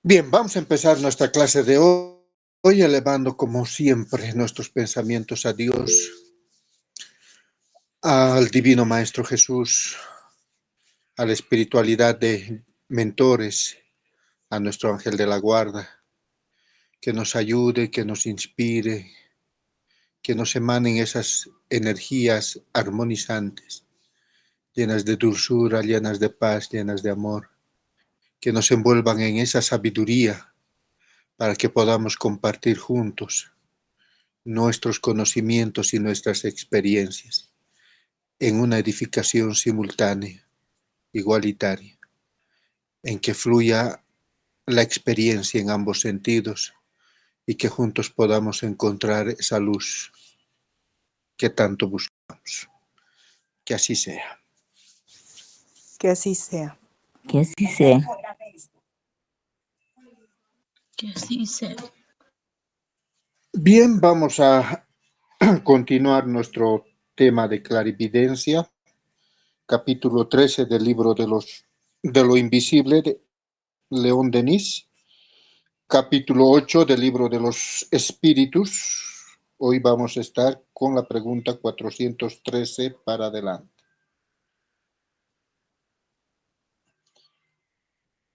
Bien, vamos a empezar nuestra clase de hoy elevando como siempre nuestros pensamientos a Dios, al Divino Maestro Jesús, a la espiritualidad de mentores, a nuestro ángel de la guarda, que nos ayude, que nos inspire, que nos emanen esas energías armonizantes, llenas de dulzura, llenas de paz, llenas de amor, que nos envuelvan en esa sabiduría para que podamos compartir juntos nuestros conocimientos y nuestras experiencias en una edificación simultánea, igualitaria, en que fluya la experiencia en ambos sentidos y que juntos podamos encontrar esa luz que tanto buscamos. Que así sea. Que así sea. Que así sea. Que así sea. Bien, vamos a continuar nuestro tema de clarividencia, capítulo 13 del libro de lo invisible de León Denis, capítulo 8 del libro de los espíritus. Hoy vamos a estar con la pregunta 413 para adelante.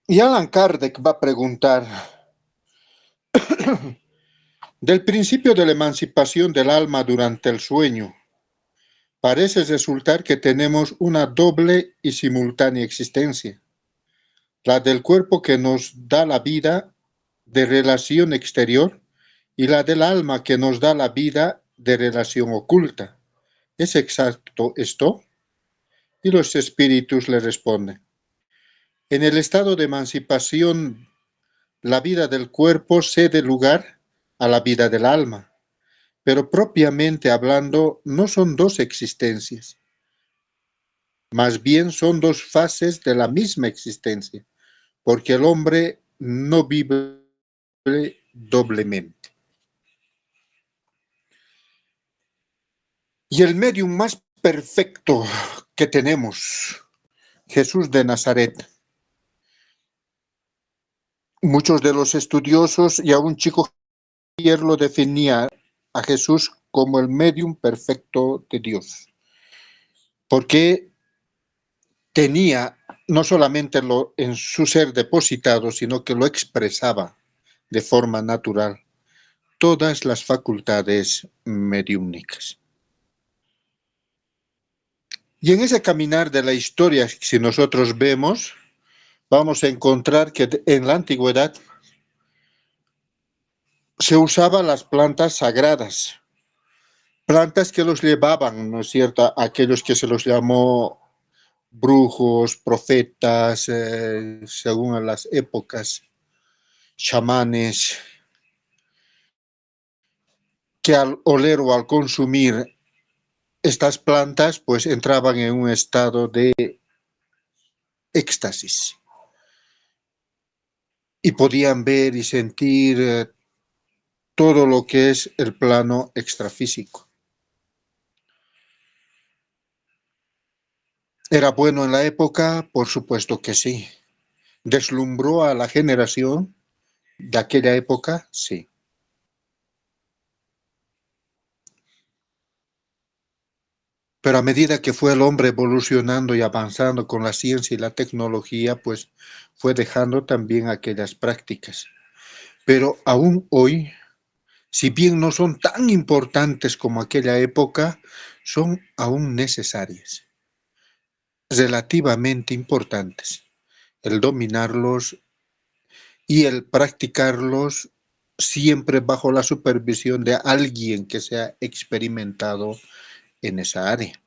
Y Allan Kardec va a preguntar, del principio de la emancipación del alma durante el sueño, parece resultar que tenemos una doble y simultánea existencia, la del cuerpo que nos da la vida de relación exterior y la del alma que nos da la vida de relación oculta. ¿Es exacto esto? Y los espíritus le responden, en el estado de emancipación, la vida del cuerpo cede lugar a la vida del alma, pero propiamente hablando no son dos existencias, más bien son dos fases de la misma existencia, porque el hombre no vive doblemente. Y el medium más perfecto que tenemos, Jesús de Nazaret. Muchos de los estudiosos y aún Chico Xavier lo definía a Jesús como el medium perfecto de Dios, porque tenía no solamente lo en su ser depositado, sino que lo expresaba de forma natural, todas las facultades mediúmnicas. Y en ese caminar de la historia, si nosotros vemos, vamos a encontrar que en la antigüedad se usaban las plantas sagradas, plantas que los llevaban, ¿no es cierto?, a aquellos que se los llamó brujos, profetas, según las épocas, chamanes, que al oler o al consumir estas plantas, pues entraban en un estado de éxtasis y podían ver y sentir todo lo que es el plano extrafísico. ¿Era bueno en la época? Por supuesto que sí. ¿Deslumbró a la generación de aquella época? Sí. Pero a medida que fue el hombre evolucionando y avanzando con la ciencia y la tecnología, pues fue dejando también aquellas prácticas. Pero aún hoy, si bien no son tan importantes como aquella época, son aún necesarias, relativamente importantes. El dominarlos y el practicarlos siempre bajo la supervisión de alguien que sea experimentado en esa área.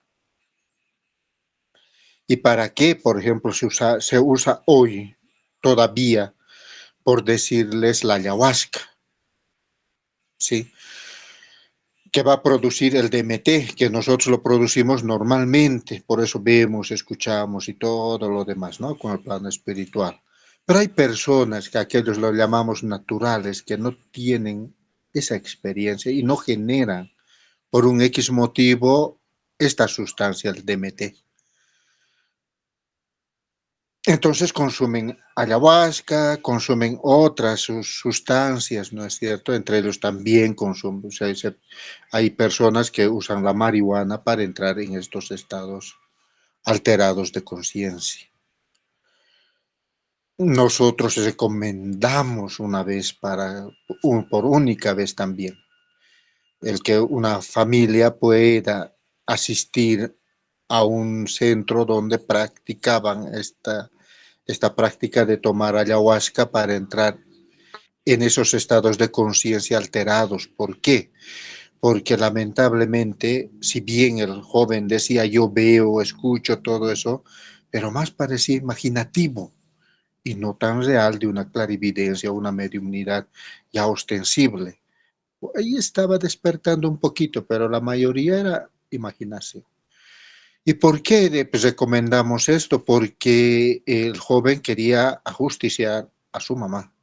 ¿Y para qué, por ejemplo, se usa hoy todavía, por decirles, la ayahuasca? ¿Sí? Que va a producir el DMT, que nosotros lo producimos normalmente, por eso vemos, escuchamos y todo lo demás, ¿no?, con el plano espiritual. Pero hay personas que aquellos lo llamamos naturales, que no tienen esa experiencia y no generan por un X motivo esta sustancia, el DMT. Entonces consumen ayahuasca, consumen otras sustancias, ¿no es cierto? Entre ellos también consumen, o sea, hay personas que usan la marihuana para entrar en estos estados alterados de conciencia. Nosotros recomendamos una vez por única vez también, el que una familia pueda asistir a un centro donde practicaban esta práctica de tomar ayahuasca para entrar en esos estados de conciencia alterados. ¿Por qué? Porque lamentablemente, si bien el joven decía yo veo, escucho todo eso, pero más parecía imaginativo y no tan real de una clarividencia o una mediunidad ya ostensible. Ahí estaba despertando un poquito, pero la mayoría era imaginación. ¿Y por qué pues, recomendamos esto? Porque el joven quería ajusticiar a su mamá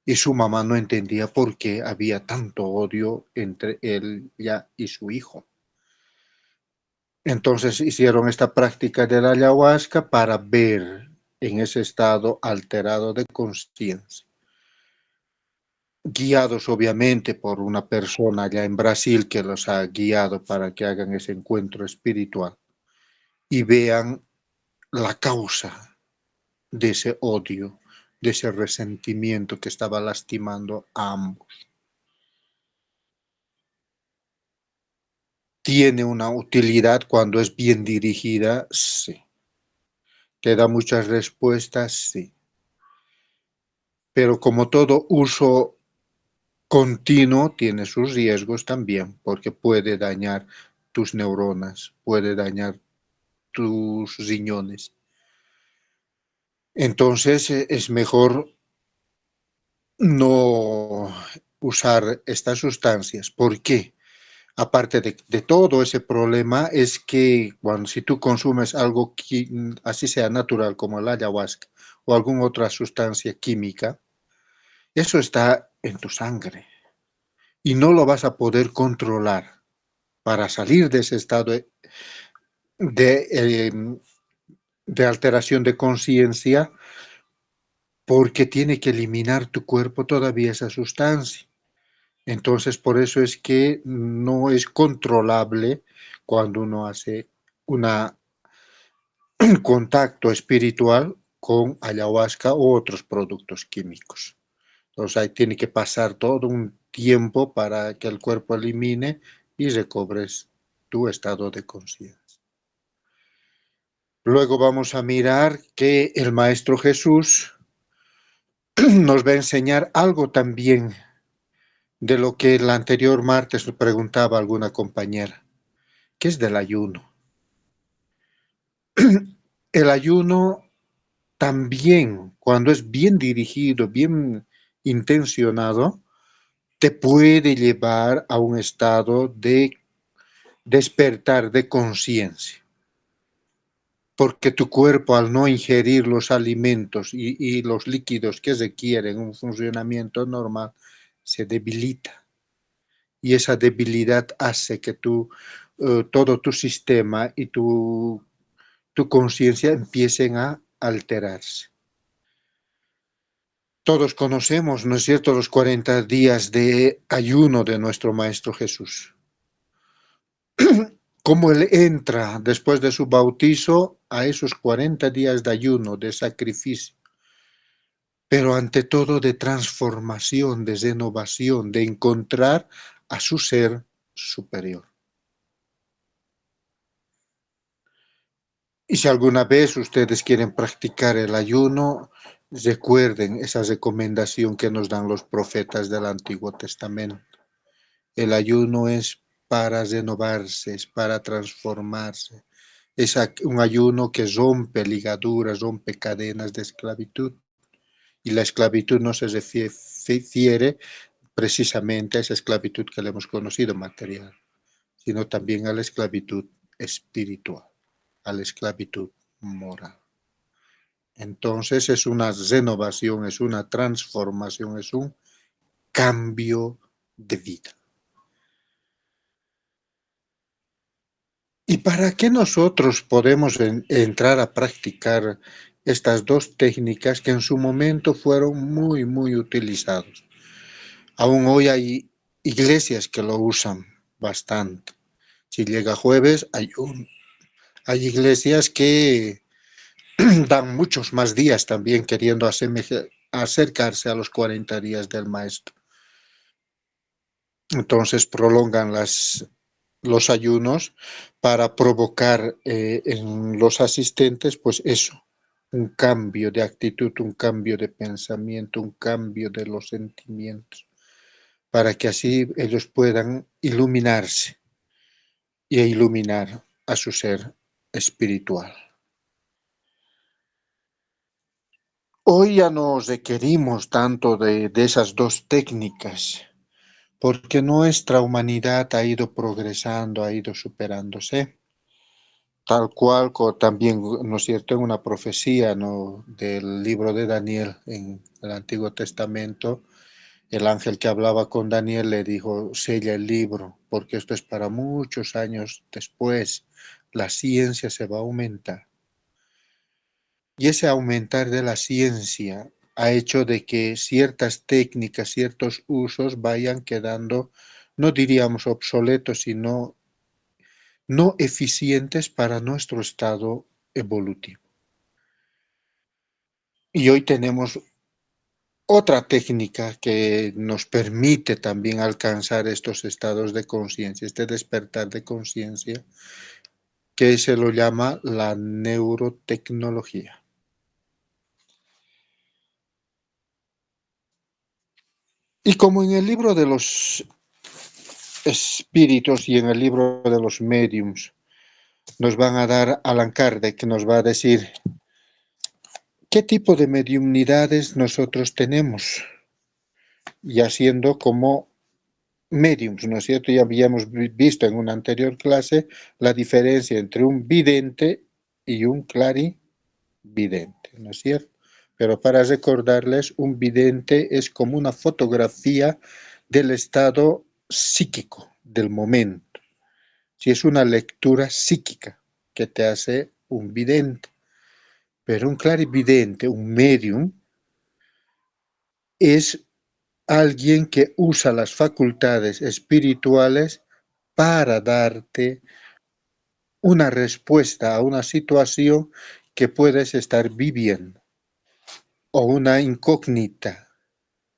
y su mamá no entendía por qué había tanto odio entre ella y su hijo. Entonces hicieron esta práctica de la ayahuasca para ver en ese estado alterado de conciencia, guiados obviamente por una persona allá en Brasil que los ha guiado para que hagan ese encuentro espiritual y vean la causa de ese odio, de ese resentimiento que estaba lastimando a ambos. ¿Tiene una utilidad cuando es bien dirigida? Sí. ¿Te da muchas respuestas? Sí. Pero como todo uso continuo tiene sus riesgos también, porque puede dañar tus neuronas, puede dañar tus riñones. Entonces es mejor no usar estas sustancias. ¿Por qué? Aparte de todo ese problema, es que si tú consumes algo así sea natural como la ayahuasca o alguna otra sustancia química, eso está en tu sangre y no lo vas a poder controlar para salir de ese estado de, eh, de alteración de conciencia, porque tiene que eliminar tu cuerpo todavía esa sustancia. Entonces, por eso es que no es controlable cuando uno hace un contacto espiritual con ayahuasca u otros productos químicos. Entonces, ahí tiene que pasar todo un tiempo para que el cuerpo elimine y recobres tu estado de conciencia. Luego vamos a mirar que el Maestro Jesús nos va a enseñar algo también de lo que el anterior martes le preguntaba a alguna compañera, que es del ayuno. El ayuno también, cuando es bien dirigido, bien intencionado, te puede llevar a un estado de despertar de conciencia. Porque tu cuerpo, al no ingerir los alimentos y los líquidos que requieren un funcionamiento normal, se debilita. Y esa debilidad hace que todo tu sistema y tu conciencia empiecen a alterarse. Todos conocemos, ¿no es cierto?, los 40 días de ayuno de nuestro Maestro Jesús. Cómo Él entra después de su bautizo a esos 40 días de ayuno, de sacrificio, pero ante todo de transformación, de renovación, de encontrar a su ser superior. Y si alguna vez ustedes quieren practicar el ayuno, recuerden esa recomendación que nos dan los profetas del Antiguo Testamento. El ayuno es para renovarse, es para transformarse. Es un ayuno que rompe ligaduras, rompe cadenas de esclavitud. Y la esclavitud no se refiere precisamente a esa esclavitud que le hemos conocido, material, sino también a la esclavitud espiritual, a la esclavitud moral. Entonces es una renovación, es una transformación, es un cambio de vida. ¿Y para qué nosotros podemos entrar a practicar estas dos técnicas que en su momento fueron muy, muy utilizados. Aún hoy hay iglesias que lo usan bastante. Si llega jueves, hay iglesias que dan muchos más días también queriendo acercarse a los 40 días del maestro. Entonces prolongan los ayunos para provocar en los asistentes, pues eso, un cambio de actitud, un cambio de pensamiento, un cambio de los sentimientos, para que así ellos puedan iluminarse y iluminar a su ser espiritual. Hoy ya no requerimos tanto de esas dos técnicas, porque nuestra humanidad ha ido progresando, ha ido superándose. Tal cual también, ¿no es cierto?, en una profecía, ¿no?, del libro de Daniel en el Antiguo Testamento, el ángel que hablaba con Daniel le dijo: sella el libro, porque esto es para muchos años después, la ciencia se va a aumentar. Y ese aumentar de la ciencia ha hecho de que ciertas técnicas, ciertos usos vayan quedando, no diríamos obsoletos, sino no eficientes para nuestro estado evolutivo. Y hoy tenemos otra técnica que nos permite también alcanzar estos estados de conciencia, este despertar de conciencia, que se lo llama la neurotecnología. Y como en el libro de los espíritus y en el libro de los mediums nos van a dar, Allan Kardec nos va a decir qué tipo de mediumnidades nosotros tenemos, y haciendo como mediums, ¿no es cierto? Ya habíamos visto en una anterior clase la diferencia entre un vidente y un clarividente, ¿no es cierto? Pero para recordarles, un vidente es como una fotografía del estado psíquico del momento. Si es una lectura psíquica que te hace un vidente. Pero un clarividente, un medium, es alguien que usa las facultades espirituales para darte una respuesta a una situación que puedes estar viviendo, o una incógnita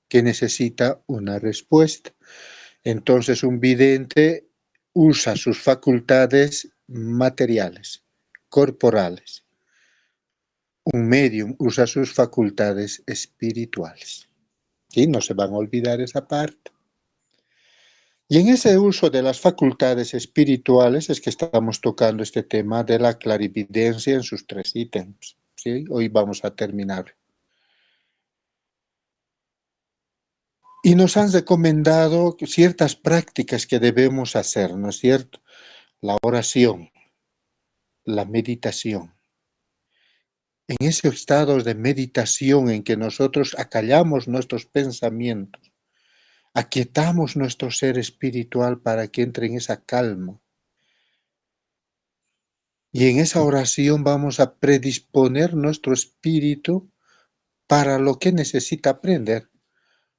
que necesita una respuesta. Entonces un vidente usa sus facultades materiales, corporales. Un medium usa sus facultades espirituales. ¿Sí? No se van a olvidar esa parte. Y en ese uso de las facultades espirituales es que estamos tocando este tema de la clarividencia en sus 3 ítems. ¿Sí? Hoy vamos a terminar. Y nos han recomendado ciertas prácticas que debemos hacer, ¿no es cierto? La oración, la meditación. En ese estado de meditación en que nosotros acallamos nuestros pensamientos, aquietamos nuestro ser espiritual para que entre en esa calma. Y en esa oración vamos a predisponer nuestro espíritu para lo que necesita aprender,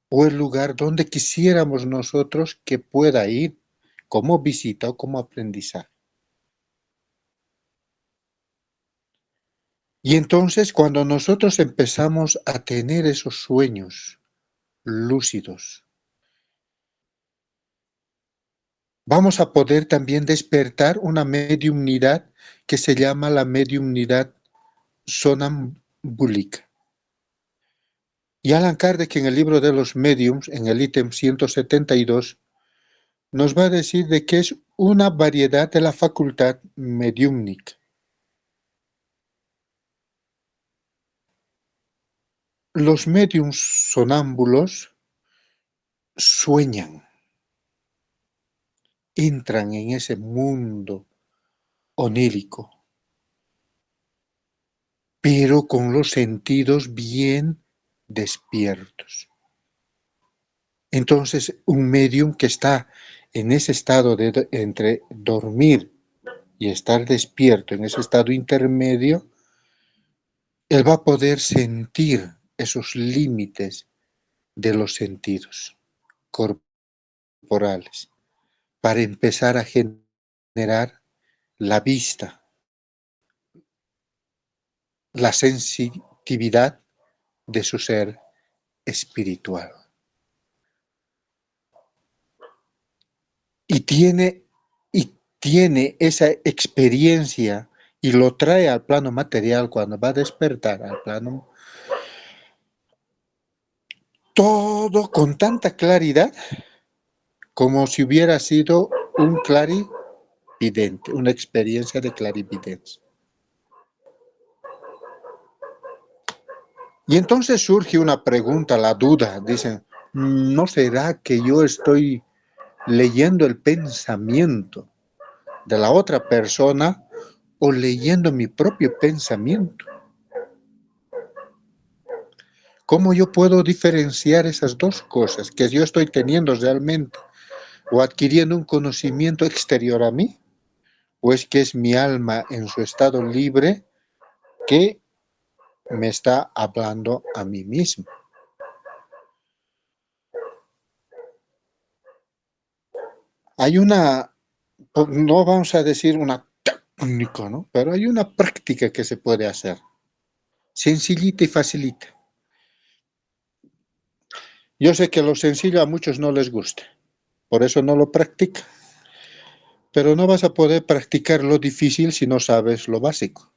o el lugar donde quisiéramos nosotros que pueda ir como visita o como aprendizaje. Y entonces cuando nosotros empezamos a tener esos sueños lúcidos, vamos a poder también despertar una mediumnidad que se llama la mediumnidad sonambúlica. Y Allan Kardec en el libro de los mediums, en el ítem 172, nos va a decir de que es una variedad de la facultad mediúmnica. Los mediums sonámbulos sueñan, entran en ese mundo onírico, pero con los sentidos bien despiertos. Entonces, un medium que está en ese estado de entre dormir y estar despierto, en ese estado intermedio, él va a poder sentir esos límites de los sentidos corporales para empezar a generar la vista, la sensitividad de su ser espiritual. Y tiene esa experiencia y lo trae al plano material cuando va a despertar al plano, todo con tanta claridad como si hubiera sido un clarividente, una experiencia de clarividencia. Y entonces surge una pregunta, la duda, dicen, ¿no será que yo estoy leyendo el pensamiento de la otra persona o leyendo mi propio pensamiento? ¿Cómo yo puedo diferenciar esas dos cosas que yo estoy teniendo realmente o adquiriendo un conocimiento exterior a mí? ¿O es que es mi alma en su estado libre que me está hablando a mí mismo? Hay una, no vamos a decir una técnica, ¿no? Pero hay una práctica que se puede hacer, sencillita y facilita. Yo sé que lo sencillo a muchos no les gusta, por eso no lo practican. Pero no vas a poder practicar lo difícil si no sabes lo básico.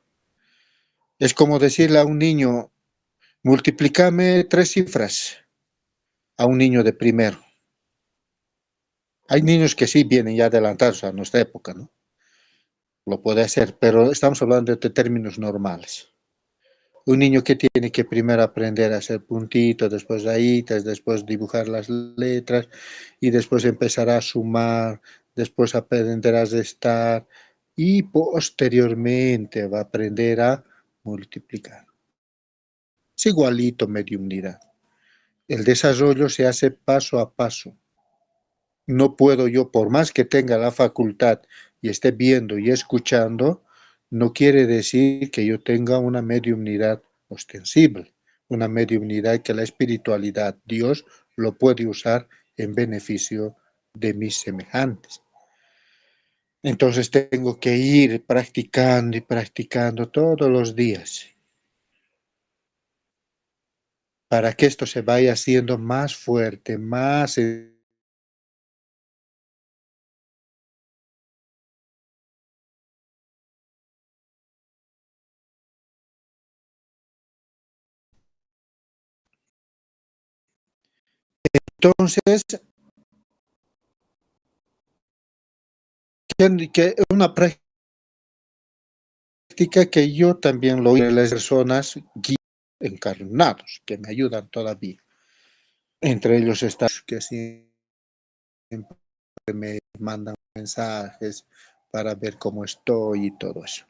Es como decirle a un niño, multiplícame 3 cifras, a un niño de primero. Hay niños que sí vienen ya adelantados a nuestra época, ¿no? Lo puede hacer, pero estamos hablando de términos normales. Un niño que tiene que primero aprender a hacer puntitos, después rayitas, después dibujar las letras y después empezará a sumar, después aprenderá a restar y posteriormente va a aprender a multiplicar. Es igualito mediunidad. El desarrollo se hace paso a paso. No puedo yo, por más que tenga la facultad y esté viendo y escuchando, no quiere decir que yo tenga una mediunidad ostensible, una mediunidad que la espiritualidad, Dios, lo puede usar en beneficio de mis semejantes. Entonces tengo que ir practicando y practicando todos los días para que esto se vaya haciendo más fuerte, más entonces que una práctica que yo también lo hice en las personas guías encarnados que me ayudan todavía. Entre ellos está que siempre me mandan mensajes para ver cómo estoy y todo eso.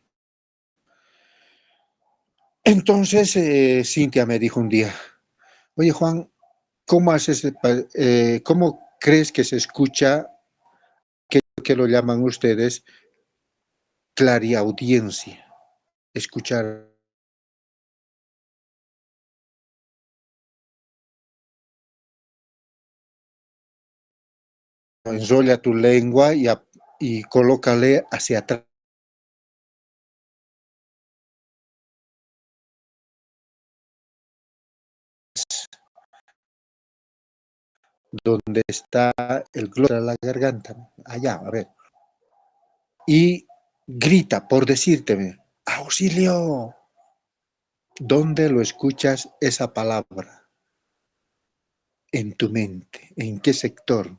Entonces Cintia me dijo un día, oye Juan, ¿cómo haces, cómo crees que se escucha, que lo llaman ustedes, clariaudiencia? Escuchar. Enrolla tu lengua y colócale hacia atrás, donde está el globo de la garganta, allá, a ver. Y grita por decírteme, auxilio. ¿Dónde lo escuchas esa palabra? En tu mente. ¿En qué sector?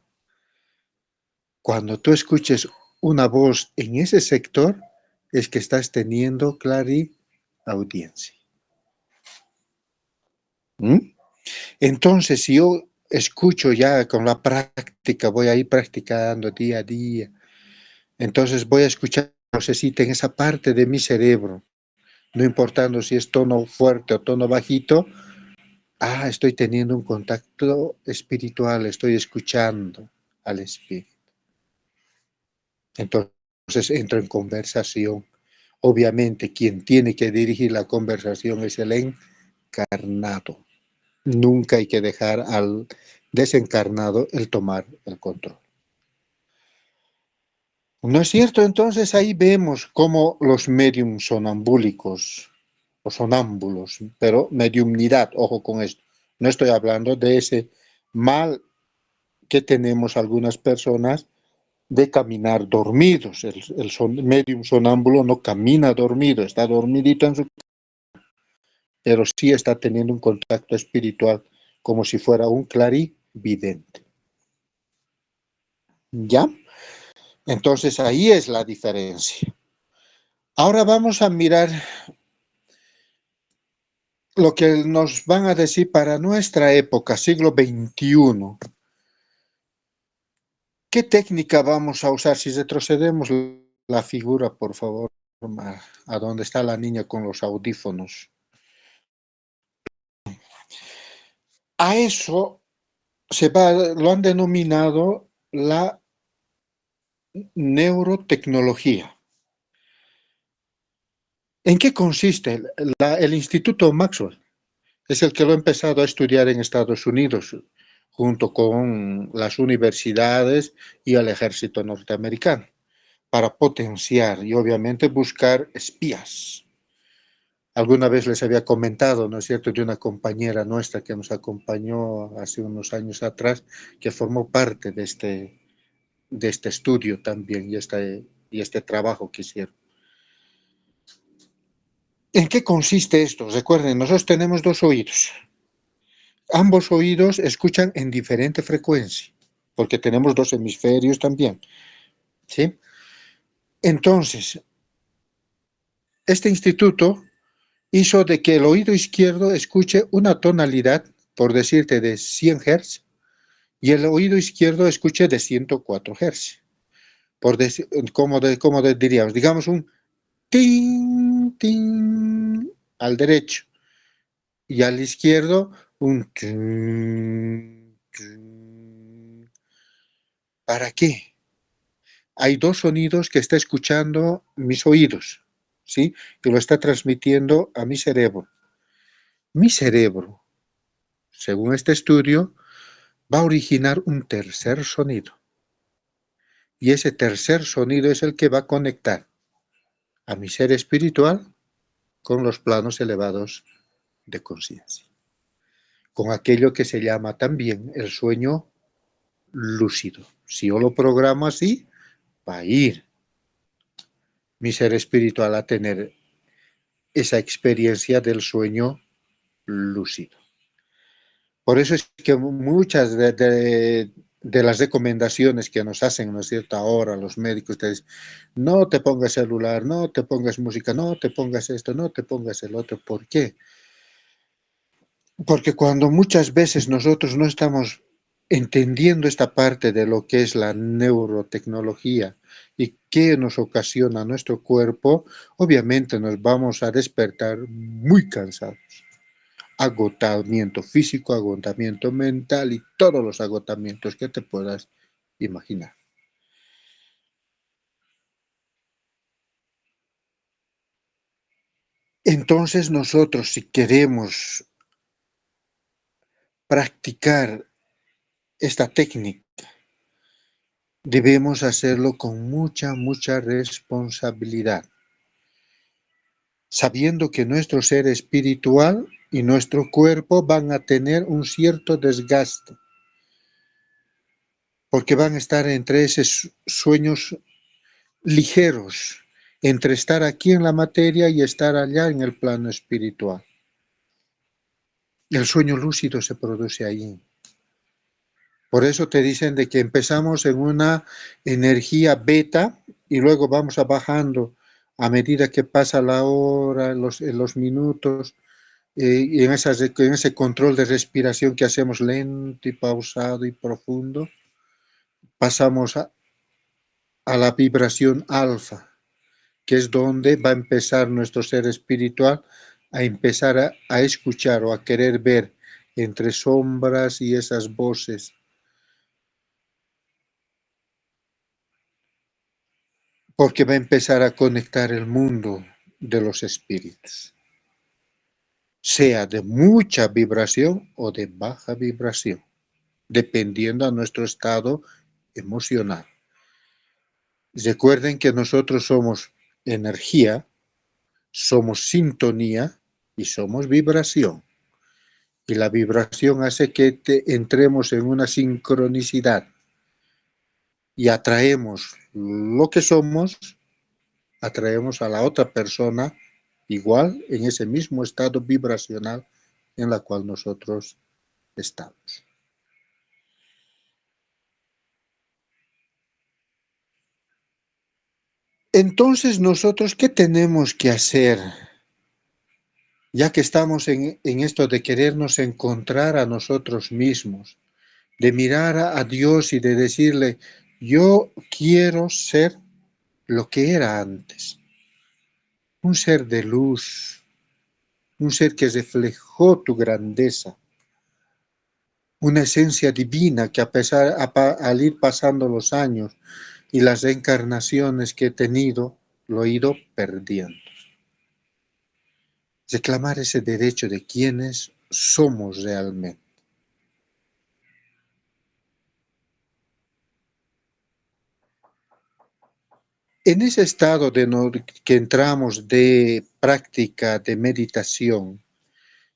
Cuando tú escuches una voz en ese sector, es que estás teniendo clariaudiencia. ¿Mm? Entonces, si yo escucho ya con la práctica, voy a ir practicando día a día, entonces voy a escuchar vocecita en esa parte de mi cerebro, no importando si es tono fuerte o tono bajito, estoy teniendo un contacto espiritual, estoy escuchando al espíritu. Entonces entro en conversación Obviamente, quien tiene que dirigir la conversación es el encarnado. Nunca hay que dejar al desencarnado el tomar el control. ¿No es cierto? Entonces ahí vemos cómo los mediums sonambúlicos o sonámbulos, pero mediumnidad, ojo con esto. No estoy hablando de ese mal que tenemos algunas personas de caminar dormidos. El medium sonámbulo no camina dormido, está dormidito en su, pero sí está teniendo un contacto espiritual como si fuera un clarividente. ¿Ya? Entonces ahí es la diferencia. Ahora vamos a mirar lo que nos van a decir para nuestra época, siglo XXI. ¿Qué técnica vamos a usar? Si retrocedemos la figura, por favor, a donde está la niña con los audífonos. A eso lo han denominado la neurotecnología. ¿En qué consiste? El Instituto Maxwell es el que lo ha empezado a estudiar en Estados Unidos, junto con las universidades y el ejército norteamericano, para potenciar y obviamente buscar espías. Alguna vez les había comentado, ¿no es cierto?, de una compañera nuestra que nos acompañó hace unos años atrás, que formó parte de este estudio también y este trabajo que hicieron. ¿En qué consiste esto? Recuerden, nosotros tenemos dos oídos. Ambos oídos escuchan en diferente frecuencia, porque tenemos dos hemisferios también, ¿sí? Entonces, este instituto hizo de que el oído izquierdo escuche una tonalidad, por decirte, de 100 Hz, y el oído izquierdo escuche de 104 Hz. ¿Cómo diríamos? Digamos un tin, tin al derecho, y al izquierdo un tin, tin. ¿Para qué? Hay dos sonidos que está escuchando mis oídos, ¿sí? Y lo está transmitiendo a mi cerebro. Mi cerebro, según este estudio, va a originar un tercer sonido. Y ese tercer sonido es el que va a conectar a mi ser espiritual con los planos elevados de conciencia, con aquello que se llama también el sueño lúcido. Si yo lo programo así, va a ir mi ser espiritual a tener esa experiencia del sueño lúcido. Por eso es que muchas de las recomendaciones que nos hacen, ¿no es cierto?, ahora los médicos te dicen, no te pongas celular, no te pongas música, no te pongas esto, no te pongas el otro. ¿Por qué? Porque cuando muchas veces nosotros no estamos entendiendo esta parte de lo que es la neurotecnología y qué nos ocasiona nuestro cuerpo, obviamente nos vamos a despertar muy cansados. Agotamiento físico, agotamiento mental y todos los agotamientos que te puedas imaginar. Entonces nosotros, si queremos practicar esta técnica, debemos hacerlo con mucha responsabilidad, sabiendo que nuestro ser espiritual y nuestro cuerpo van a tener un cierto desgaste, porque van a estar entre esos sueños ligeros, entre estar aquí en la materia y estar allá en el plano espiritual. El sueño lúcido se produce ahí. Por eso te dicen de que empezamos en una energía beta y luego vamos bajando a medida que pasa la hora, los minutos, y en ese control de respiración que hacemos lento y pausado y profundo, pasamos a la vibración alfa, que es donde va a empezar nuestro ser espiritual a empezar a escuchar o a querer ver entre sombras y esas voces. porque va a empezar a conectar el mundo de los espíritus, sea de mucha vibración o de baja vibración, dependiendo a nuestro estado emocional. Recuerden que nosotros somos energía, somos sintonía y somos vibración. Y la vibración hace que entremos en una sincronicidad y atraemos lo que somos, atraemos a la otra persona igual en ese mismo estado vibracional en la cual nosotros estamos. Entonces nosotros, ¿qué tenemos que hacer? Ya que estamos en esto de querernos encontrar a nosotros mismos, de mirar a Dios y de decirle, yo quiero ser lo que era antes, un ser de luz, un ser que reflejó tu grandeza, una esencia divina que al ir pasando los años y las reencarnaciones que he tenido, lo he ido perdiendo. Reclamar ese derecho de quienes somos realmente. En ese estado que entramos de práctica, de meditación,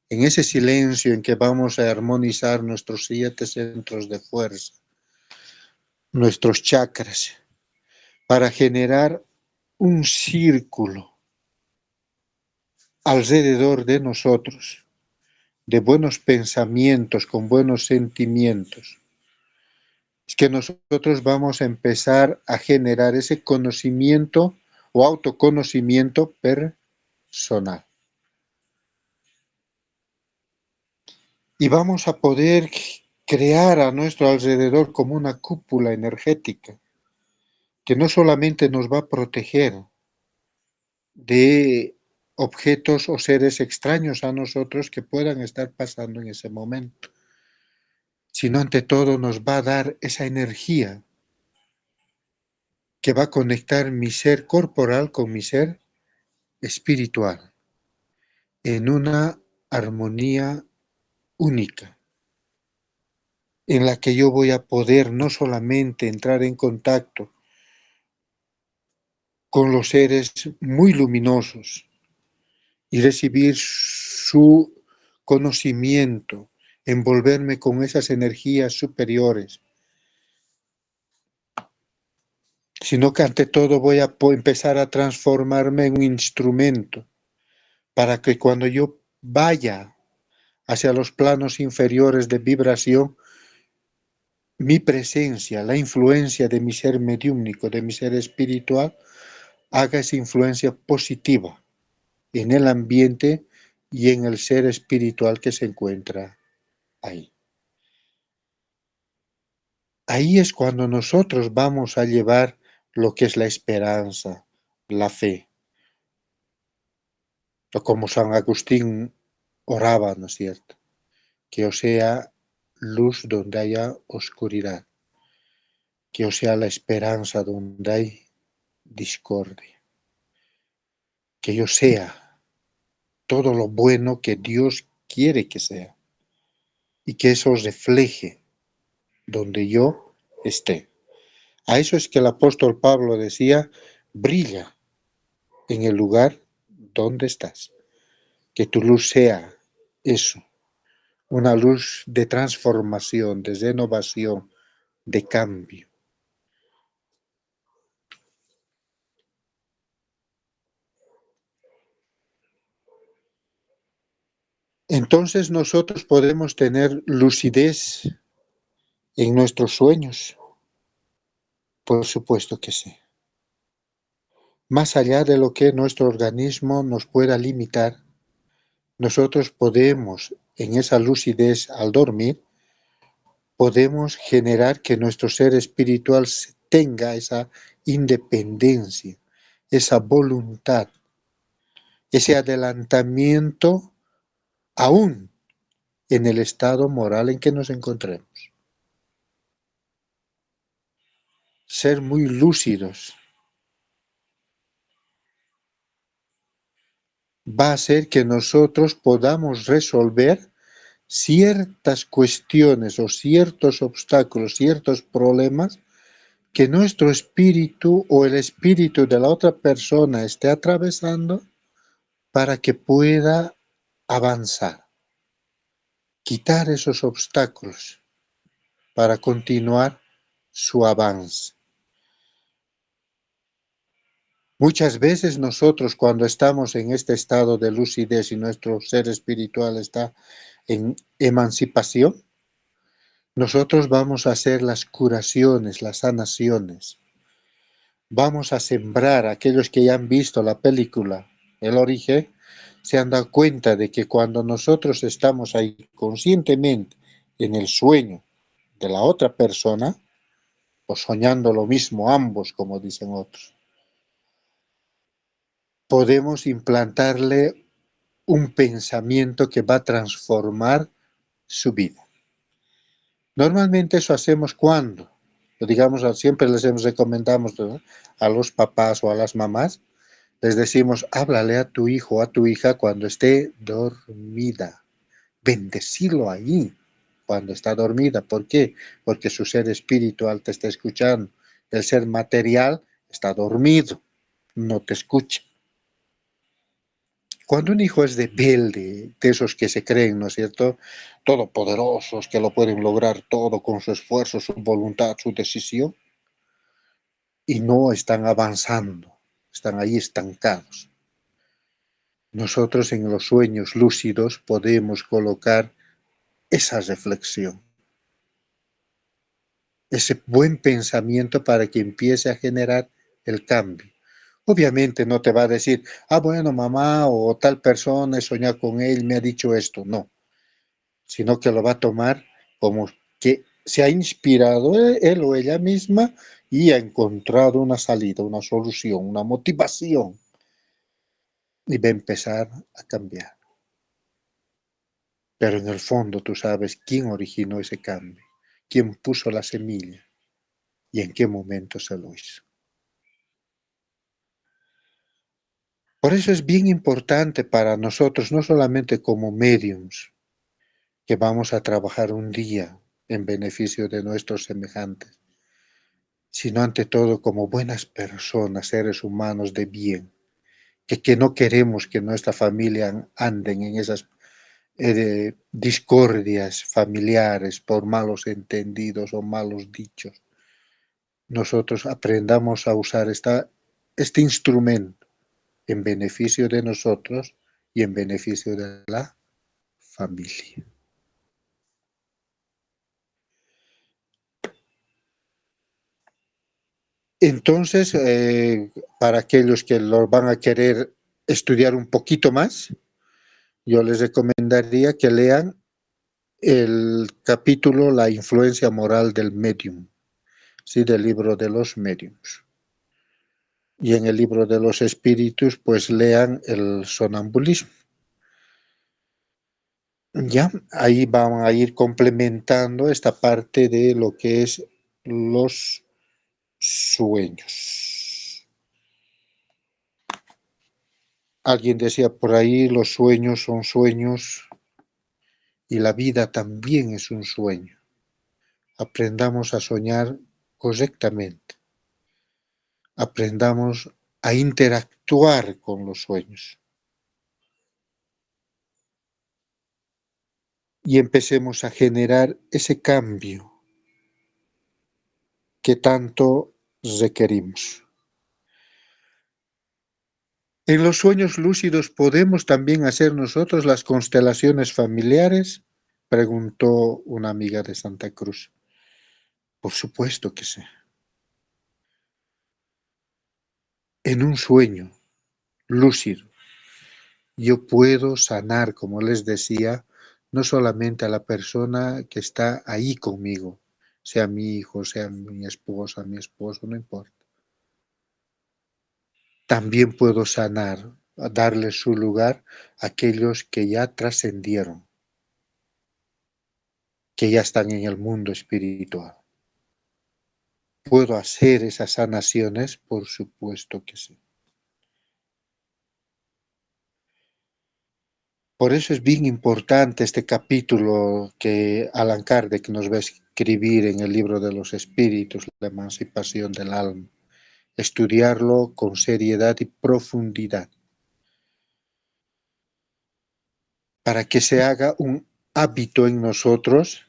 en ese silencio en que vamos a armonizar nuestros 7 centros de fuerza, nuestros chakras, para generar un círculo alrededor de nosotros, de buenos pensamientos, con buenos sentimientos, es que nosotros vamos a empezar a generar ese conocimiento o autoconocimiento personal. Y vamos a poder crear a nuestro alrededor como una cúpula energética que no solamente nos va a proteger de objetos o seres extraños a nosotros que puedan estar pasando en ese momento, sino ante todo nos va a dar esa energía que va a conectar mi ser corporal con mi ser espiritual en una armonía única, en la que yo voy a poder no solamente entrar en contacto con los seres muy luminosos y recibir su conocimiento, envolverme con esas energías superiores, sino que ante todo voy a empezar a transformarme en un instrumento para que cuando yo vaya hacia los planos inferiores de vibración, mi presencia, la influencia de mi ser mediúmnico, de mi ser espiritual, haga esa influencia positiva en el ambiente y en el ser espiritual que se encuentra ahí. Ahí es cuando nosotros vamos a llevar lo que es la esperanza, la fe, o como San Agustín oraba, ¿no es cierto? Que os sea luz donde haya oscuridad, que os sea la esperanza donde hay discordia, que yo sea todo lo bueno que Dios quiere que sea y que eso refleje donde yo esté. A eso es que el apóstol Pablo decía, brilla en el lugar donde estás, que tu luz sea eso, una luz de transformación, de renovación, de cambio. Entonces nosotros podemos tener lucidez en nuestros sueños, por supuesto que sí. Más allá de lo que nuestro organismo nos pueda limitar, nosotros podemos, en esa lucidez al dormir, podemos generar que nuestro ser espiritual tenga esa independencia, esa voluntad, ese adelantamiento aún en el estado moral en que nos encontremos. Ser muy lúcidos va a hacer que nosotros podamos resolver ciertas cuestiones o ciertos obstáculos, ciertos problemas que nuestro espíritu o el espíritu de la otra persona esté atravesando para que pueda avanzar, quitar esos obstáculos para continuar su avance. Muchas veces nosotros cuando estamos en este estado de lucidez y nuestro ser espiritual está en emancipación, nosotros vamos a hacer las curaciones, las sanaciones. Vamos a sembrar, aquellos que ya han visto la película El Origen, se han dado cuenta de que cuando nosotros estamos ahí conscientemente en el sueño de la otra persona, o soñando lo mismo ambos, como dicen otros, podemos implantarle un pensamiento que va a transformar su vida. Normalmente eso hacemos cuando, digamos, siempre les recomendamos, ¿no?, a los papás o a las mamás, les decimos, háblale a tu hijo o a tu hija cuando esté dormida. Bendecilo ahí cuando está dormida. ¿Por qué? Porque su ser espiritual te está escuchando. El ser material está dormido, no te escucha. Cuando un hijo es rebelde, de esos que se creen, ¿no es cierto?, todopoderosos, que lo pueden lograr todo con su esfuerzo, su voluntad, su decisión, y no están avanzando, están ahí estancados. Nosotros en los sueños lúcidos podemos colocar esa reflexión, ese buen pensamiento para que empiece a generar el cambio. Obviamente no te va a decir, bueno, mamá o tal persona, he soñado con él, me ha dicho esto. No, sino que lo va a tomar como que se ha inspirado él o ella misma y ha encontrado una salida, una solución, una motivación, y va a empezar a cambiar. Pero en el fondo tú sabes quién originó ese cambio, quién puso la semilla y en qué momento se lo hizo. Por eso es bien importante para nosotros, no solamente como mediums, que vamos a trabajar un día en beneficio de nuestros semejantes, sino ante todo como buenas personas, seres humanos de bien, que no queremos que nuestra familia anden en esas discordias familiares por malos entendidos o malos dichos. Nosotros aprendamos a usar este instrumento en beneficio de nosotros y en beneficio de la familia. Entonces, para aquellos que lo van a querer estudiar un poquito más, yo les recomendaría que lean el capítulo La influencia moral del medium, ¿sí?, del libro de los mediums. Y en el libro de los espíritus, pues lean el sonambulismo. Ya, ahí van a ir complementando esta parte de lo que es los sueños. Alguien decía por ahí, los sueños son sueños y la vida también es un sueño. Aprendamos a soñar correctamente. Aprendamos a interactuar con los sueños. Y empecemos a generar ese cambio que tanto requerimos. ¿En los sueños lúcidos podemos también hacer nosotros las constelaciones familiares?, preguntó una amiga de Santa Cruz. Por supuesto que sí. En un sueño lúcido, yo puedo sanar, como les decía, no solamente a la persona que está ahí conmigo, sea mi hijo, sea mi esposa, mi esposo, no importa. También puedo sanar, darle su lugar a aquellos que ya trascendieron, que ya están en el mundo espiritual. ¿Puedo hacer esas sanaciones? Por supuesto que sí. Por eso es bien importante este capítulo que Allan Kardec nos va a escribir en el libro de los espíritus, la emancipación del alma. Estudiarlo con seriedad y profundidad, para que se haga un hábito en nosotros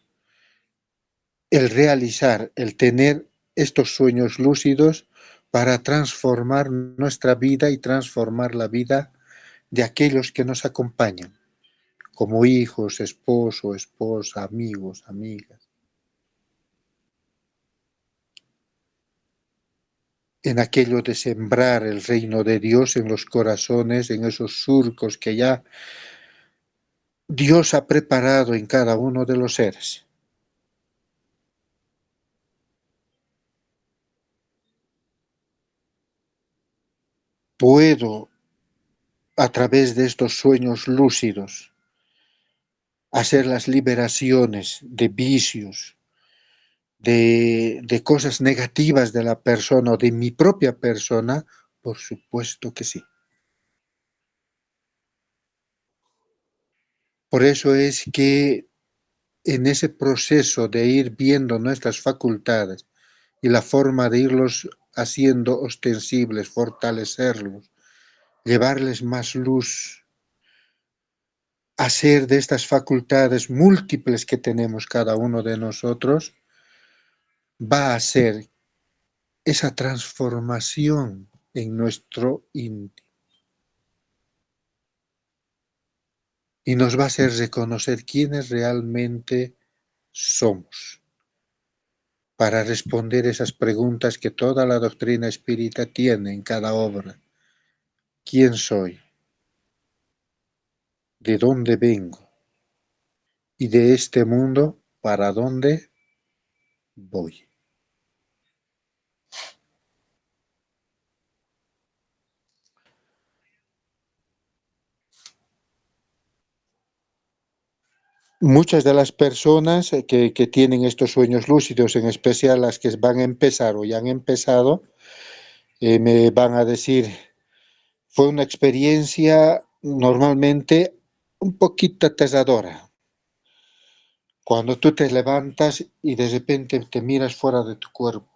el realizar, el tener estos sueños lúcidos para transformar nuestra vida y transformar la vida de aquellos que nos acompañan, como hijos, esposo, esposa, amigos, amigas. En aquello de sembrar el reino de Dios en los corazones, en esos surcos que ya Dios ha preparado en cada uno de los seres. Puedo, a través de estos sueños lúcidos, hacer las liberaciones de vicios, de cosas negativas de la persona o de mi propia persona. Por supuesto que sí. Por eso es que en ese proceso de ir viendo nuestras facultades y la forma de irlos haciendo ostensibles, fortalecerlos, llevarles más luz, hacer de estas facultades múltiples que tenemos cada uno de nosotros, va a hacer esa transformación en nuestro íntimo. Y nos va a hacer reconocer quiénes realmente somos, para responder esas preguntas que toda la doctrina espírita tiene en cada obra. ¿Quién soy? ¿De dónde vengo? Y de este mundo, ¿para dónde voy? Muchas de las personas que tienen estos sueños lúcidos, en especial las que van a empezar o ya han empezado, me van a decir, fue una experiencia normalmente un poquito aterradora. Cuando tú te levantas y de repente te miras fuera de tu cuerpo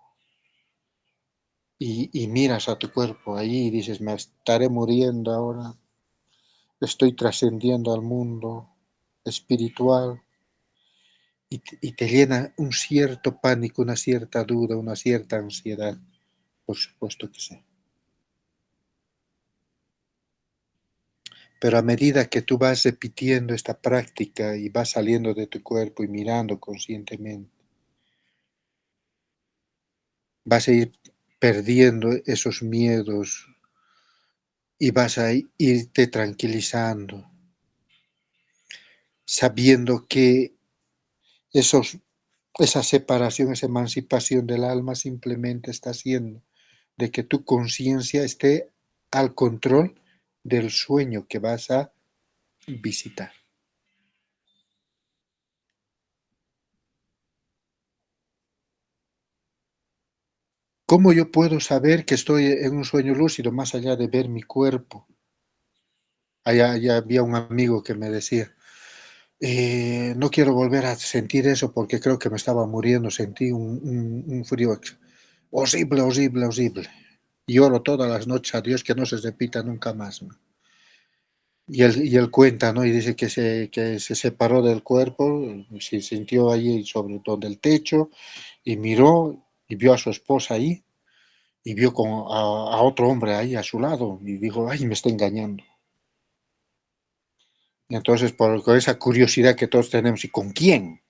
y miras a tu cuerpo ahí y dices, me estaré muriendo ahora, estoy trascendiendo al mundo espiritual. Y te llena un cierto pánico, una cierta duda, una cierta ansiedad. Por supuesto que sí. Pero a medida que tú vas repitiendo esta práctica y vas saliendo de tu cuerpo y mirando conscientemente, vas a ir perdiendo esos miedos y vas a irte tranquilizando, sabiendo que esa separación, esa emancipación del alma simplemente está haciendo de que tu conciencia esté al control del sueño que vas a visitar. ¿Cómo yo puedo saber que estoy en un sueño lúcido más allá de ver mi cuerpo? Allá había un amigo que me decía, no quiero volver a sentir eso porque creo que me estaba muriendo, sentí un frío horrible, horrible, horrible. Y oro todas las noches a Dios que no se repita nunca más, ¿no? Y él cuenta, ¿no? Y dice que se separó del cuerpo, se sintió ahí sobre donde el techo, y miró y vio a su esposa ahí, y vio a otro hombre ahí a su lado, y dijo, ay, me está engañando. Y entonces, con esa curiosidad que todos tenemos, ¿y con quién?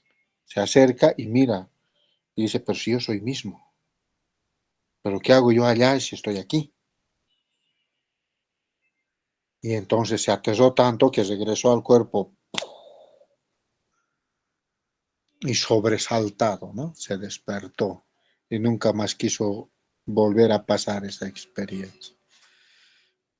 Se acerca y mira, y dice, pero si yo soy mismo, ¿pero qué hago yo allá si estoy aquí? Y entonces se aterró tanto que regresó al cuerpo y sobresaltado, ¿no? Se despertó y nunca más quiso volver a pasar esa experiencia.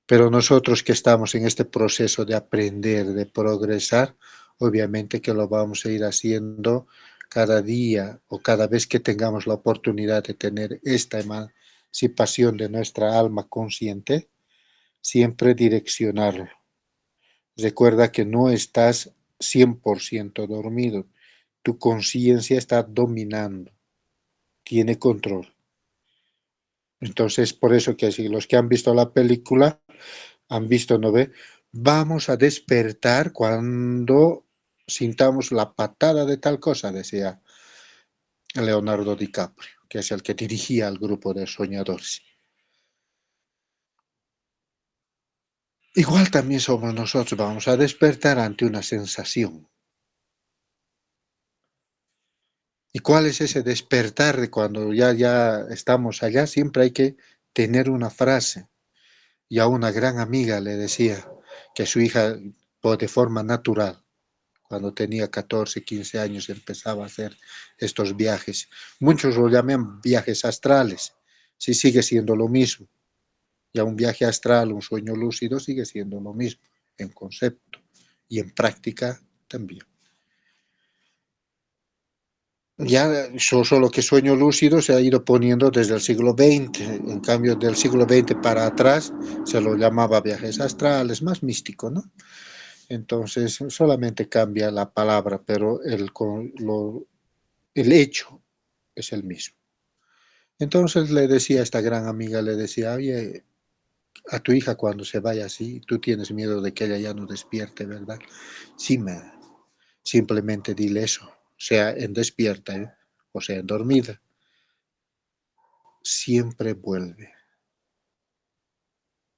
Pero nosotros que estamos en este proceso de aprender, de progresar, obviamente que lo vamos a ir haciendo cada día o cada vez que tengamos la oportunidad de tener esta emancipación de nuestra alma consciente, siempre direccionarlo. Recuerda que no estás 100% dormido. Tu conciencia está dominando, tiene control. Entonces, por eso que si los que han visto la película, han visto, ¿no ve? Vamos a despertar cuando sintamos la patada de tal cosa, decía Leonardo DiCaprio, que es el que dirigía al grupo de soñadores. Igual también somos nosotros, vamos a despertar ante una sensación. ¿Y cuál es ese despertar de cuando ya estamos allá? Siempre hay que tener una frase. Y a una gran amiga le decía que su hija, pues, de forma natural, cuando tenía 14, 15 años, empezaba a hacer estos viajes. Muchos lo llaman viajes astrales. Sí, sigue siendo lo mismo. Ya un viaje astral, un sueño lúcido, sigue siendo lo mismo en concepto y en práctica también. Ya solo que sueño lúcido se ha ido poniendo desde el siglo XX, en cambio del siglo XX para atrás se lo llamaba viajes astrales, más místico, ¿no? Entonces solamente cambia la palabra, pero el hecho es el mismo. Entonces le decía a esta gran amiga, le decía, oye, a tu hija cuando se vaya así, tú tienes miedo de que ella ya no despierte, ¿verdad? Sí, simplemente dile eso, sea en despierta, o sea en dormida, siempre vuelve.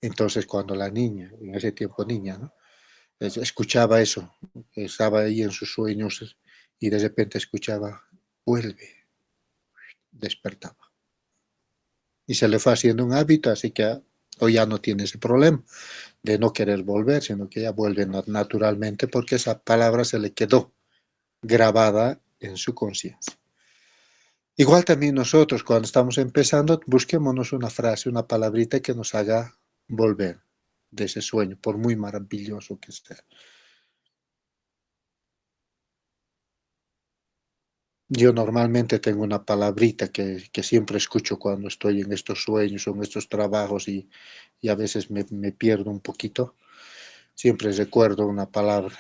Entonces cuando la niña, en ese tiempo niña, ¿no? Escuchaba eso, estaba ahí en sus sueños y de repente escuchaba, vuelve, despertaba. Y se le fue haciendo un hábito, así que hoy ya no tiene ese problema de no querer volver, sino que ya vuelve naturalmente porque esa palabra se le quedó grabada en su conciencia. Igual también nosotros cuando estamos empezando, busquémonos una frase, una palabrita que nos haga volver de ese sueño, por muy maravilloso que sea. Yo normalmente tengo una palabrita que siempre escucho cuando estoy en estos sueños o en estos trabajos y a veces me pierdo un poquito. Siempre recuerdo una palabra,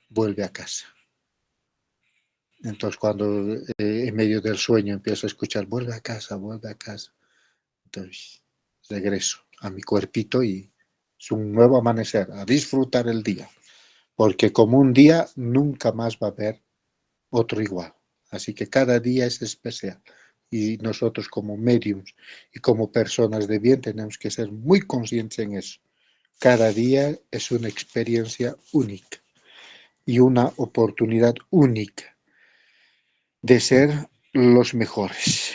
vuelve a casa. Entonces cuando en medio del sueño empiezo a escuchar, vuelve a casa, vuelve a casa. Entonces regreso a mi cuerpito y es un nuevo amanecer, a disfrutar el día. Porque como un día nunca más va a haber otro igual. Así que cada día es especial. Y nosotros como mediums y como personas de bien tenemos que ser muy conscientes en eso. Cada día es una experiencia única y una oportunidad única de ser los mejores.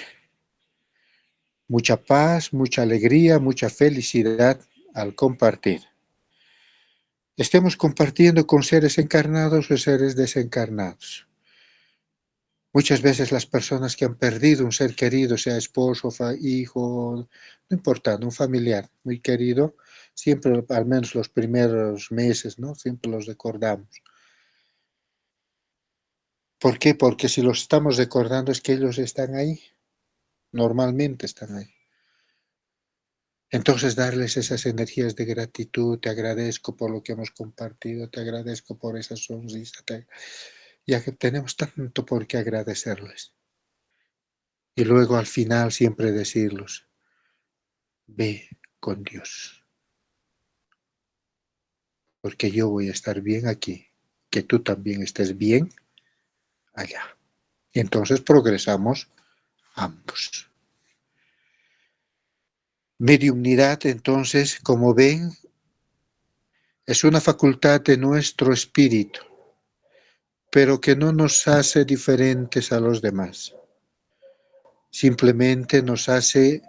Mucha paz, mucha alegría, mucha felicidad al compartir. Estemos compartiendo con seres encarnados o seres desencarnados. Muchas veces las personas que han perdido un ser querido, sea esposo, hijo, no importa, un familiar muy querido, siempre, al menos los primeros meses, ¿no? Siempre los recordamos. ¿Por qué? Porque si los estamos recordando es que ellos están ahí, normalmente están ahí. Entonces darles esas energías de gratitud, te agradezco por lo que hemos compartido, te agradezco por esa sonrisa, ya que tenemos tanto por qué agradecerles. Y luego al final siempre decirlos, ve con Dios, porque yo voy a estar bien aquí, que tú también estés bien allá. Y entonces progresamos ambos. Mediumnidad, entonces, como ven, es una facultad de nuestro espíritu, pero que no nos hace diferentes a los demás. Simplemente nos hace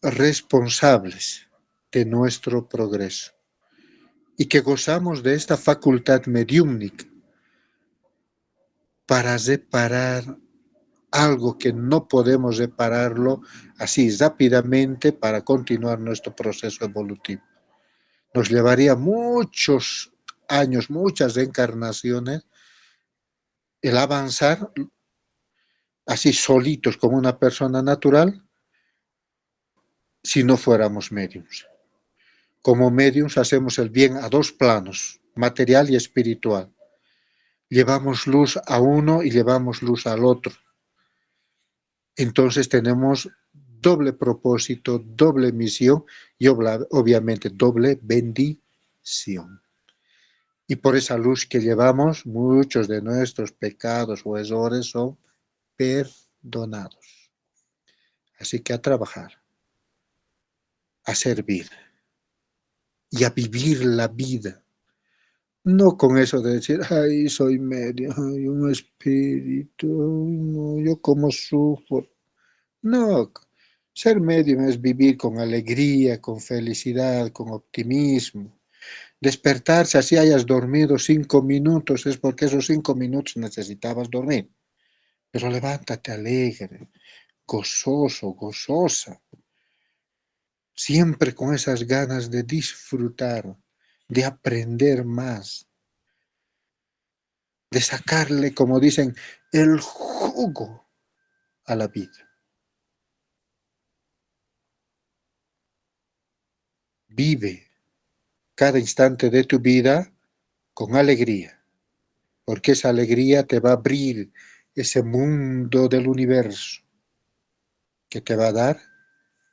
responsables de nuestro progreso y que gozamos de esta facultad mediúmnica para reparar algo que no podemos repararlo así rápidamente para continuar nuestro proceso evolutivo. Nos llevaría muchos años, muchas encarnaciones, el avanzar así solitos como una persona natural si no fuéramos mediums. Como mediums hacemos el bien a dos planos, material y espiritual. Llevamos luz a uno y llevamos luz al otro. Entonces tenemos doble propósito, doble misión y obviamente doble bendición. Y por esa luz que llevamos, muchos de nuestros pecados o errores son perdonados. Así que a trabajar, a servir y a vivir la vida. No con eso de decir, ay, soy medio, ay, un espíritu, no, yo como sufro. No, ser medium es vivir con alegría, con felicidad, con optimismo. Despertarse así hayas dormido 5 minutos es porque esos 5 minutos necesitabas dormir. Pero levántate alegre, gozoso, gozosa. Siempre con esas ganas de disfrutar, de aprender más, de sacarle, como dicen, el jugo a la vida. Vive cada instante de tu vida con alegría, porque esa alegría te va a abrir ese mundo del universo que te va a dar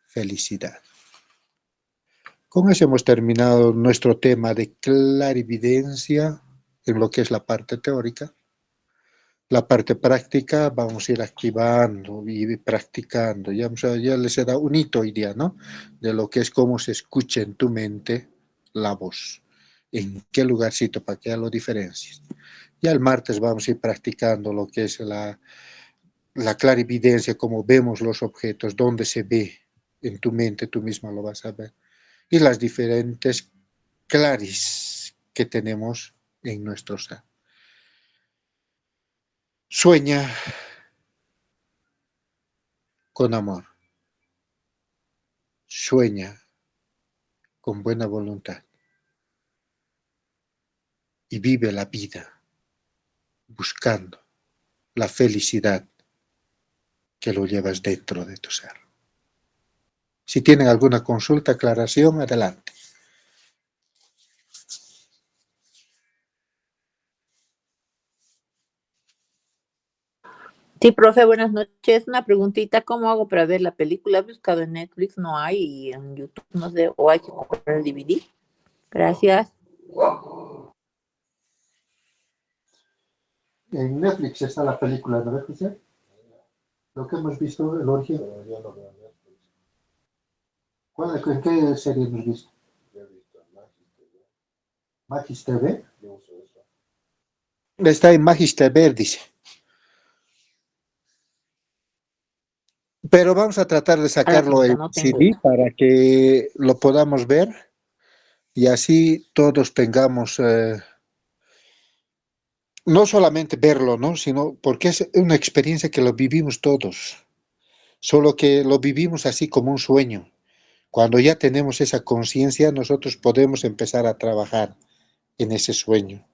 felicidad. Con eso hemos terminado nuestro tema de clarividencia en lo que es la parte teórica. La parte práctica vamos a ir activando y practicando. Ya les he dado un hito hoy día, ¿no? De lo que es cómo se escucha en tu mente la voz. En qué lugarcito, para que ya lo diferencies. Ya el martes vamos a ir practicando lo que es la clarividencia, cómo vemos los objetos, dónde se ve en tu mente, tú misma lo vas a ver. Y las diferentes claris que tenemos en nuestro ser. Sueña con amor. Sueña con buena voluntad y vive la vida buscando la felicidad que lo llevas dentro de tu ser. Si tienen alguna consulta, aclaración, adelante. Sí, profe, buenas noches. Una preguntita, ¿cómo hago para ver la película? He buscado en Netflix, no hay, y en YouTube, no sé, o hay que comprar el DVD. Gracias. En Netflix está la película, ¿no ves? Lo que hemos visto, el origen. ¿En qué serie hemos visto? Magis TV. Está en Magis TV, dice. Pero vamos a tratar de A la sacarlo finca, en no tengo CD eso. para que lo podamos ver y así todos tengamos, no solamente verlo, ¿no? Sino porque es una experiencia que lo vivimos todos, solo que lo vivimos así como un sueño. Cuando ya tenemos esa conciencia, nosotros podemos empezar a trabajar en ese sueño.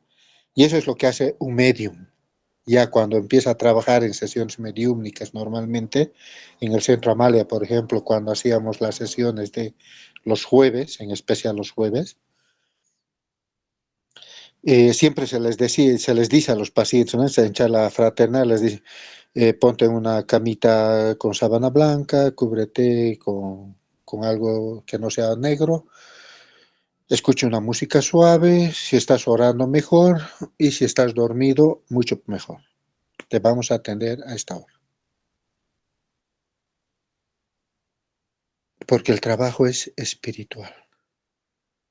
Y eso es lo que hace un medium. Ya cuando empieza a trabajar en sesiones mediúmnicas normalmente, en el Centro Amalia, por ejemplo, cuando hacíamos las sesiones de los jueves, en especial los jueves, siempre se les decía, se les dice a los pacientes, ¿no? En charla fraternal les dice, ponte una camita con sábana blanca, cúbrete con algo que no sea negro, escucha una música suave, si estás orando mejor y si estás dormido, mucho mejor. Te vamos a atender a esta hora. Porque el trabajo es espiritual.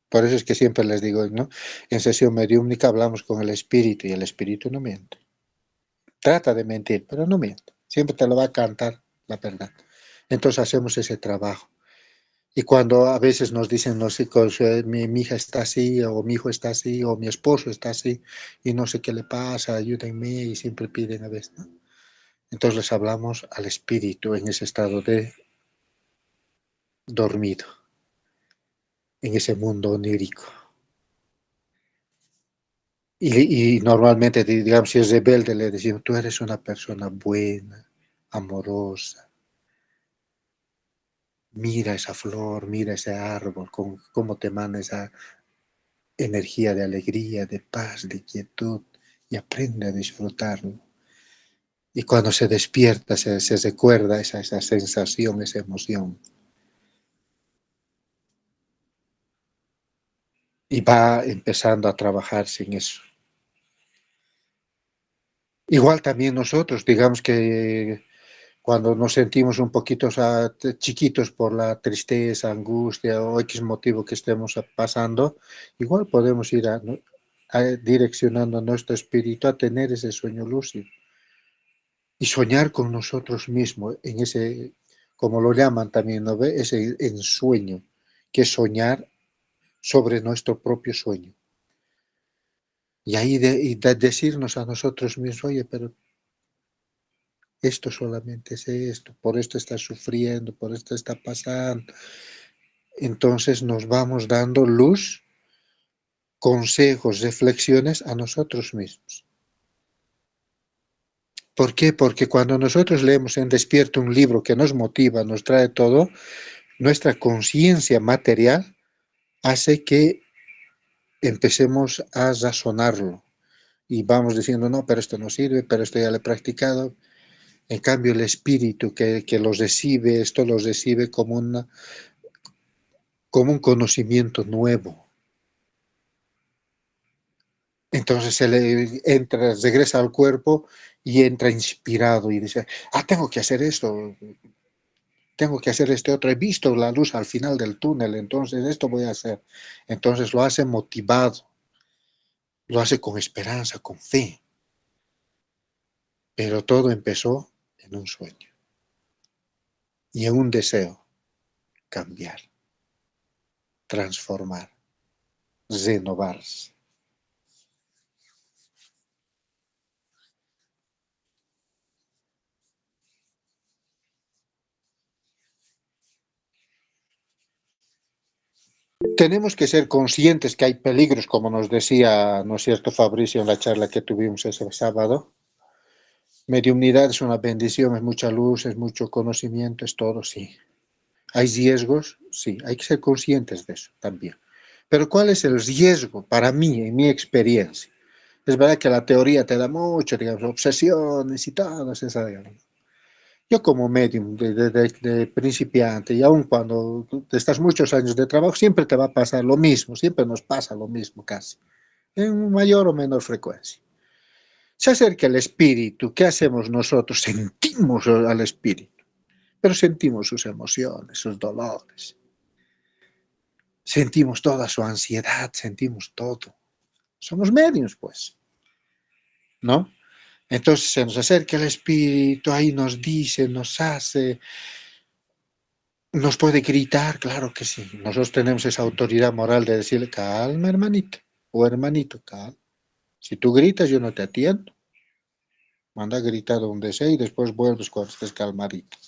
Por eso es que siempre les digo, ¿no? En sesión mediúmnica hablamos con el espíritu y el espíritu no miente. Trata de mentir, pero no miente. Siempre te lo va a cantar la verdad. Entonces hacemos ese trabajo. Y cuando a veces nos dicen los chicos, mi hija está así, o mi hijo está así, o mi esposo está así, y no sé qué le pasa, ayúdenme, y siempre piden a veces, ¿no? Entonces les hablamos al espíritu en ese estado de dormido, en ese mundo onírico. Y normalmente, digamos, si es rebelde, le decimos, tú eres una persona buena, amorosa, Mira esa flor, mira ese árbol, cómo te emana esa energía de alegría, de paz, de quietud, y aprende a disfrutarlo. Y cuando se despierta, se recuerda esa sensación, esa emoción. Y va empezando a trabajarse en eso. Igual también nosotros, digamos que cuando nos sentimos un poquito chiquitos por la tristeza, angustia o X motivo que estemos pasando, igual podemos ir direccionando nuestro espíritu a tener ese sueño lúcido y soñar con nosotros mismos en ese, como lo llaman también, ¿no ve? Ese ensueño, que es soñar sobre nuestro propio sueño. Y ahí decirnos a nosotros mismos, oye, pero esto solamente es esto, por esto está sufriendo, por esto está pasando. Entonces nos vamos dando luz, consejos, reflexiones a nosotros mismos. ¿Por qué? Porque cuando nosotros leemos en despierto un libro que nos motiva, nos trae todo, nuestra conciencia material hace que empecemos a razonarlo y vamos diciendo, no, pero esto no sirve, pero esto ya lo he practicado. En cambio, el espíritu que los recibe, esto los recibe como un conocimiento nuevo. Entonces se le entra, regresa al cuerpo y entra inspirado y dice, tengo que hacer esto, tengo que hacer este otro, he visto la luz al final del túnel, entonces esto voy a hacer. Entonces lo hace motivado, lo hace con esperanza, con fe. Pero todo empezó en un sueño y en un deseo, cambiar, transformar, renovarse. Tenemos que ser conscientes que hay peligros, como nos decía, ¿no es cierto, Fabricio, en la charla que tuvimos ese sábado? Mediumnidad es una bendición, es mucha luz, es mucho conocimiento, es todo, sí. ¿Hay riesgos? Sí, hay que ser conscientes de eso también. Pero ¿cuál es el riesgo para mí, en mi experiencia? Es verdad que la teoría te da mucho, digamos, obsesiones y todas esas, digamos. Yo como medium de principiante y aun cuando estás muchos años de trabajo, siempre te va a pasar lo mismo, siempre nos pasa lo mismo casi, en mayor o menor frecuencia. Se acerca el espíritu, ¿qué hacemos nosotros? Sentimos al espíritu, pero sentimos sus emociones, sus dolores, sentimos toda su ansiedad, sentimos todo. Somos medios, pues, ¿no? Entonces se nos acerca el espíritu, ahí nos dice, nos hace, nos puede gritar, claro que sí. Nosotros tenemos esa autoridad moral de decirle, calma, hermanita, o hermanito, calma. Si tú gritas, yo no te atiendo. Manda a gritar donde sea y después vuelves cuando estés calmadito.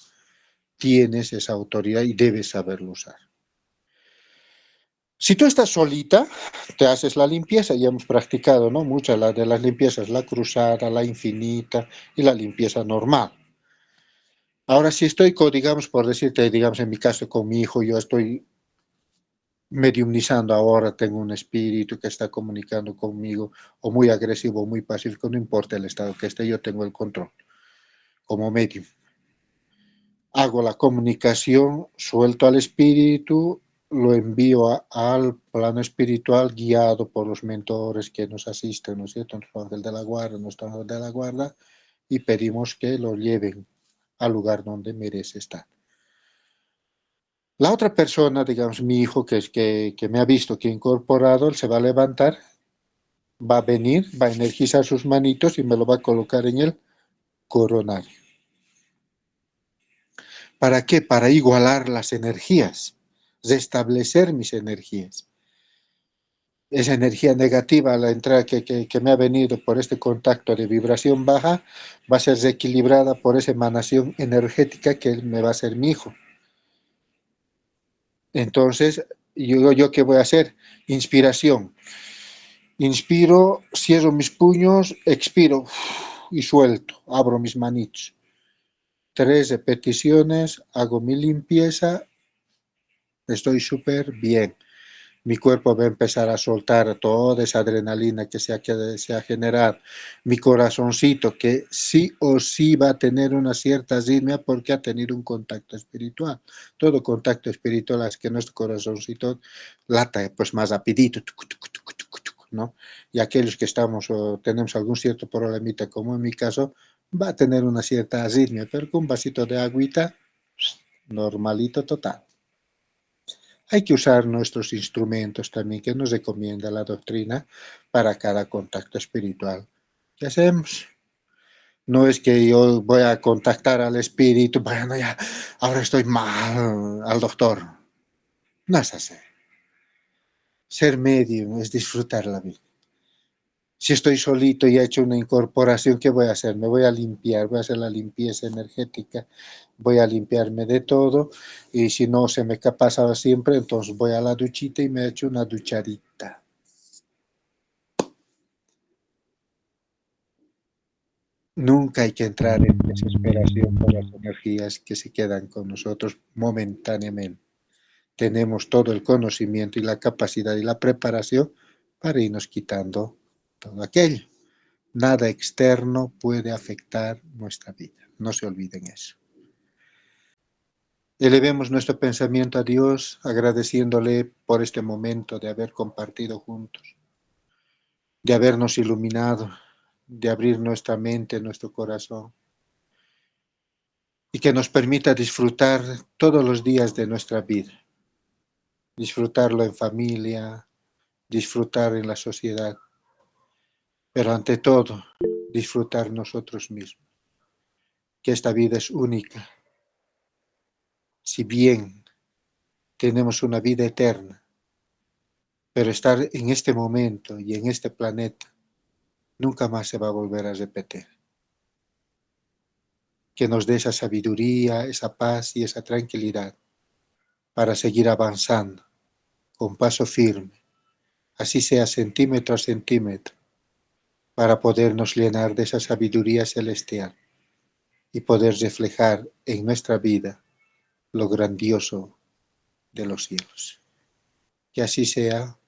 Tienes esa autoridad y debes saberlo usar. Si tú estás solita, te haces la limpieza, ya hemos practicado, ¿no? Muchas de las limpiezas, la cruzada, la infinita y la limpieza normal. Ahora, si estoy digamos, por decirte, digamos, en mi caso con mi hijo, yo estoy mediumnizando ahora, tengo un espíritu que está comunicando conmigo, o muy agresivo, o muy pacífico, no importa el estado que esté, yo tengo el control, como medium. Hago la comunicación, suelto al espíritu, lo envío al plano espiritual guiado por los mentores que nos asisten, ¿no es cierto? Nuestro ángel de la guarda, nuestro ángel de la guarda, y pedimos que lo lleven al lugar donde merece estar. La otra persona, digamos, mi hijo, que me ha visto, que he incorporado, él se va a levantar, va a venir, va a energizar sus manitos y me lo va a colocar en el coronario. ¿Para qué? Para igualar las energías, restablecer mis energías. Esa energía negativa, la entrada que me ha venido por este contacto de vibración baja, va a ser reequilibrada por esa emanación energética que me va a ser mi hijo. Entonces, ¿yo qué voy a hacer? Inspiración. Inspiro, cierro mis puños, expiro y suelto, abro mis manitos. 3 repeticiones, hago mi limpieza estoy súper bien. Mi cuerpo va a empezar a soltar toda esa adrenalina que se ha generado. Mi corazoncito, que sí o sí va a tener una cierta arritmia porque ha tenido un contacto espiritual. Todo contacto espiritual es que nuestro corazoncito lata pues más rapidito, ¿no? Y aquellos que estamos o tenemos algún cierto problemita, como en mi caso, va a tener una cierta arritmia, pero con un vasito de agüita, normalito total. Hay que usar nuestros instrumentos también que nos recomienda la doctrina para cada contacto espiritual. ¿Qué hacemos? No es que yo voy a contactar al espíritu, bueno, ya, ahora estoy mal, al doctor. No es así. Ser medium es disfrutar la vida. Si estoy solito y he hecho una incorporación, ¿qué voy a hacer? Me voy a limpiar, voy a hacer la limpieza energética, voy a limpiarme de todo y si no se me pasa siempre, entonces voy a la duchita y me echo una duchadita. Nunca hay que entrar en desesperación por las energías que se quedan con nosotros momentáneamente. Tenemos todo el conocimiento y la capacidad y la preparación para irnos quitando todo aquello. Nada externo puede afectar nuestra vida. No se olviden eso. Elevemos nuestro pensamiento a Dios, agradeciéndole por este momento de haber compartido juntos, de habernos iluminado, de abrir nuestra mente, nuestro corazón, y que nos permita disfrutar todos los días de nuestra vida. Disfrutarlo en familia, disfrutar en la sociedad, pero ante todo, disfrutar nosotros mismos, que esta vida es única. Si bien tenemos una vida eterna, pero estar en este momento y en este planeta nunca más se va a volver a repetir. Que nos dé esa sabiduría, esa paz y esa tranquilidad para seguir avanzando con paso firme, así sea centímetro a centímetro, para podernos llenar de esa sabiduría celestial y poder reflejar en nuestra vida lo grandioso de los cielos. Que así sea.